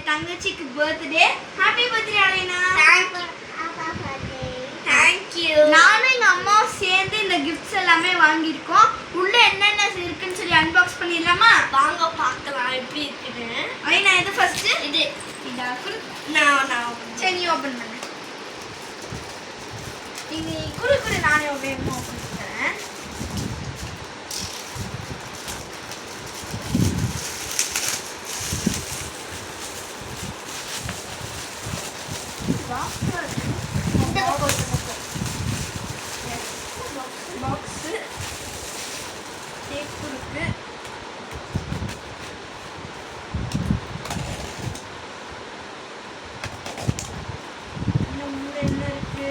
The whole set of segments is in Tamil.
தங்கச்சிக்கு birthday. Happy birthday Alaina. Thank you. நானும் எங்க அம்மாவும் சேர்ந்து இந்த கிஃப்ட்ஸ் எல்லாமே வாங்கியிருக்கோம். உள்ள என்னென்ன இருக்குன்னு சொல்லி அன்பாக்ஸ் பண்ணிடலாமா? வாங்க பார்க்கலாம் எப்படி இருக்குன்னு. அலைனா இது ஃபர்ஸ்ட். இது இதா குடு. நான் சரி நீ ஓபன் பண்ணு. நீ குடு நானே வேகமா ஓபன் பண்றேன். பாக்ஸ் டேப் இருக்கு. இன்னும் என்ன இருக்கு?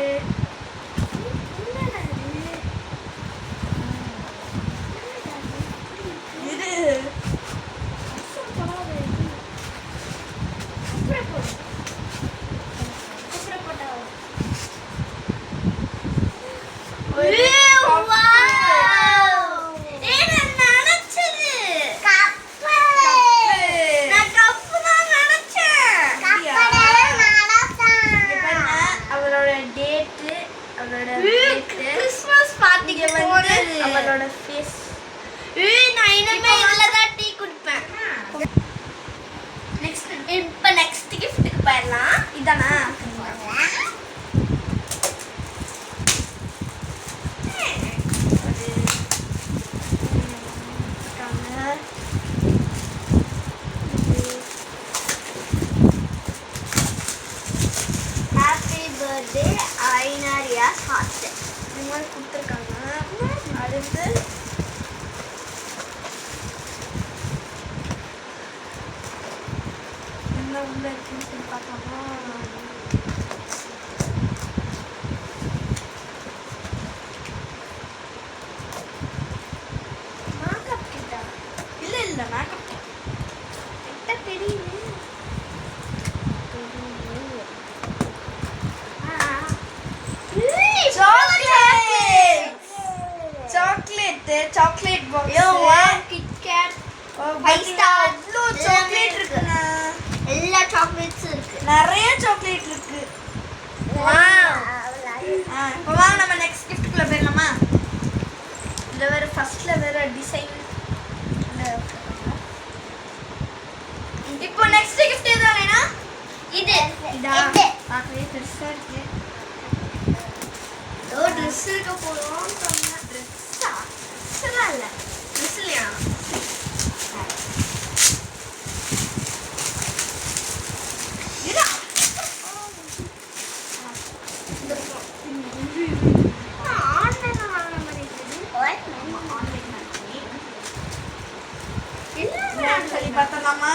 கிறிஸ்மஸ் பார்ட்டிக்கு போனது அவளோட ஃபேஸ். நான் இனிமே இதுல தான் டீ குடிப்பேன். நெக்ஸ்ட் கிஃப்ட்டுக்கு போயிடலாம். இதானா? ஹாப்பி பர்த்டே ஐனாரியாஸ் ஹார்ட். இந்த மாதிரி கொடுத்துருக்காங்க. அடுத்து என்ன உள்ள இருக்குன்னு சொல்லி பார்க்கலாமா? மேக்கப் கிட்டா இல்ல மேக்கப் கிட்ட தெரியுது. Chocolate box. கிட்கேட் அவ்வளோ சாக்லேட் இருக்குங்க. எல்லா சாக்லேட்ஸும் இருக்கு. நிறைய சாக்லேட் இருக்கு. இப்போ வாங்க நம்ம நெக்ஸ்ட் கிஃப்ட்டுக்குள்ள போயிடலாமா? இதில் வேற ஃபர்ஸ்ட்ல வேற டிசைன். இப்போ நெக்ஸ்ட் கிஃப்ட் எது வேணா? இது இதா இது பார்க்கவே பெருசா இருக்கு. ஓ ட்ரெஸ் இருக்க போறோம். ட்ரெஸ்ஸா? ட்ரெஸ்ஸெல்லாம் இல்லை. ட்ரெஸ் இல்லையா? இதா ஆன்லைன்ல வாங்குற மாதிரி இருக்குது. என்னன்னு சொல்லி பார்த்தலாமா?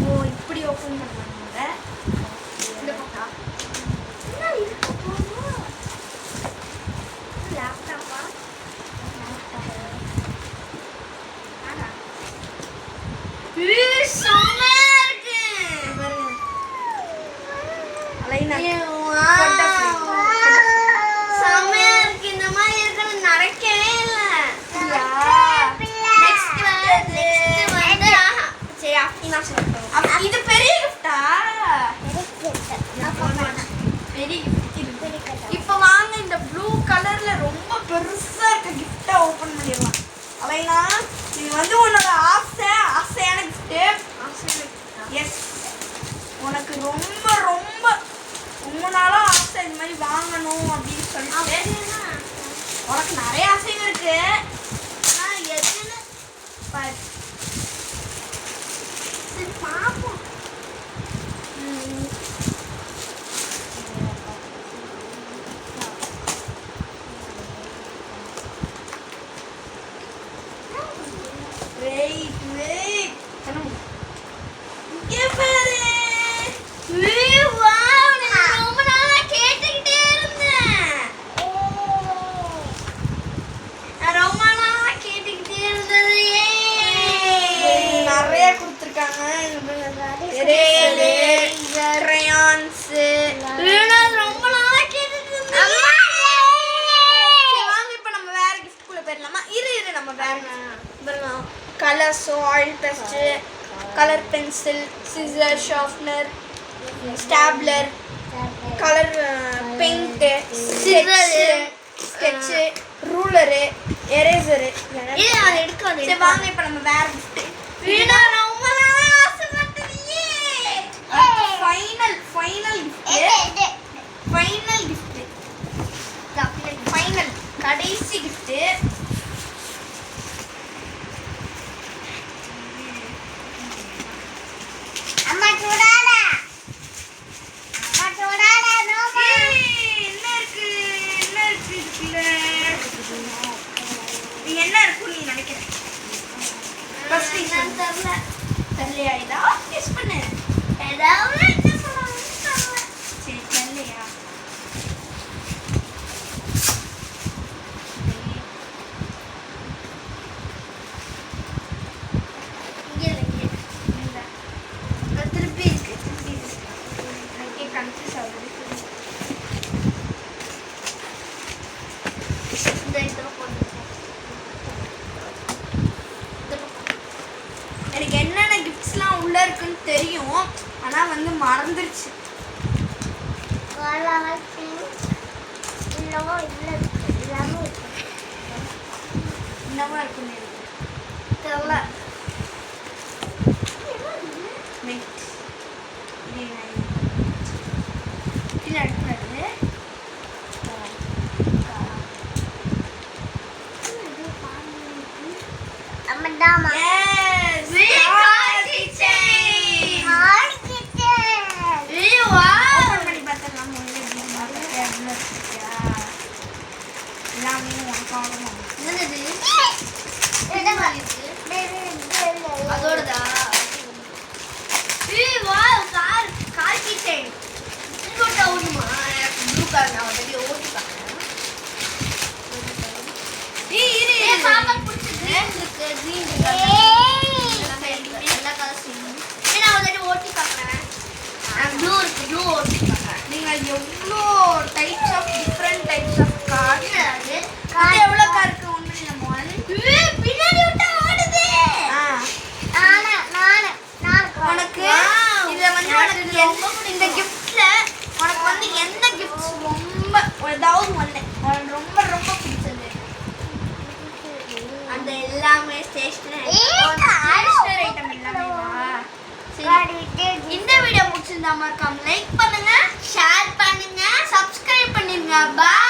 ஓ இப்படி ஓப்பன் பண்ணுவாங்க. இந்த பக்கம் என்ன இருக்கு போறோம்? லேப்டாப்பா? செம்மையா இருக்கு. அலைனா கொண்ட செம்மையா இருக்கு. இந்த மாதிரி இருக்குன்னு நினைக்கவே இல்லை. நெக்ஸ்ட் வந்து சரி அப்படி நான் சொல்றேன். இது பெரிய கிஃப்டா? பெரிய கிஃப்ட். இப்போ வாங்க இந்த ப்ளூ கலர்ல ரொம்ப பெருசா இருக்க கிஃப்டா ஓபன் பண்ணிடலாம். அலைனா இது வந்து உன்னோட ஆசையான கிஃப்ட். எஸ் உனக்கு ரொம்ப ரொம்ப ரொம்ப நாளா ஆசை இந்த மாதிரி வாங்கணும் அப்படின்னு சொல்லிட்டு. உனக்கு நிறைய ஆசைகள் இருக்கு. ஆனா எதுன்னு பாரு. சரி பாப்போம். Wait. இங்க பாரு. வாவ் நான் ரொம்ப நாளா கேட்டுக்கிட்டே இருந்தேன். நான் ரொம்ப நாளா கேட்டுக்கிட்டே இருந்தது. Colour pencil, scissor, sharpener, stapler, colour paint, sketch, ரூலரு, eraser. சரி வாங்க இப்போ நம்ம வேற கிஃப்ட். ஃபைனல் கடைசி கிஃப்ட். அம்மா சூடால என்ன இருக்கும் நீ நினைக்கிற? தெரியலையா? இதா கெஸ் பண்ணு. ஏதாவது சரி தெரியலையா? திருப்பி இருக்கு. எனக்கே கன்ஃபியூஸ் ஆகுது. எனக்கு என்னென்ன கிஃப்ட்ஸ்லாம் உள்ள இருக்குன்னு தெரியும், ஆனா வந்து மறந்துருச்சு. என்னவா இருக்குன்னு எனக்கு தெரியல. அதோடதா? கால் கீச்சைன் போட்டா ஓடுமா? ப்ளூ கலர் நான் ஆல்ரெடி ஓட்டி பார்க்கறேன். பாப்பா பிடிச்சது கிரீன் இருக்கு. எல்லா கலர்ஸ் நான் ஆல்ரெடி ஓட்டி பார்க்கறேன். ப்ளூ இருக்கு. ப்ளூ ஓட்டி பார்க்கறேன். நீங்க எவ்வளோ types of different types of card அது எவ்வளோ கார் இருக்கு? ஒன்று இல்லை மோன். பின்னாடி விட்டா ஓடுது. உனக்கு இதை வந்து உனக்கு இந்த கிஃப்ட்ல உனக்கு வந்து எந்த கிஃப்ட்ஸ் ரொம்ப ஏதாவது ஒன்று உனக்கு ரொம்ப ரொம்ப பிடிச்சது? அந்த எல்லாமே ஸ்டேஷனரி ஐட்டம் எல்லாமே. இந்த வீடியோ பிடிச்சிருந்தா மறக்காம லைக் பண்ணுங்க, ஷேர் பண்ணுங்க, சப்ஸ்கிரைப் பண்ணிருங்க. பாய்.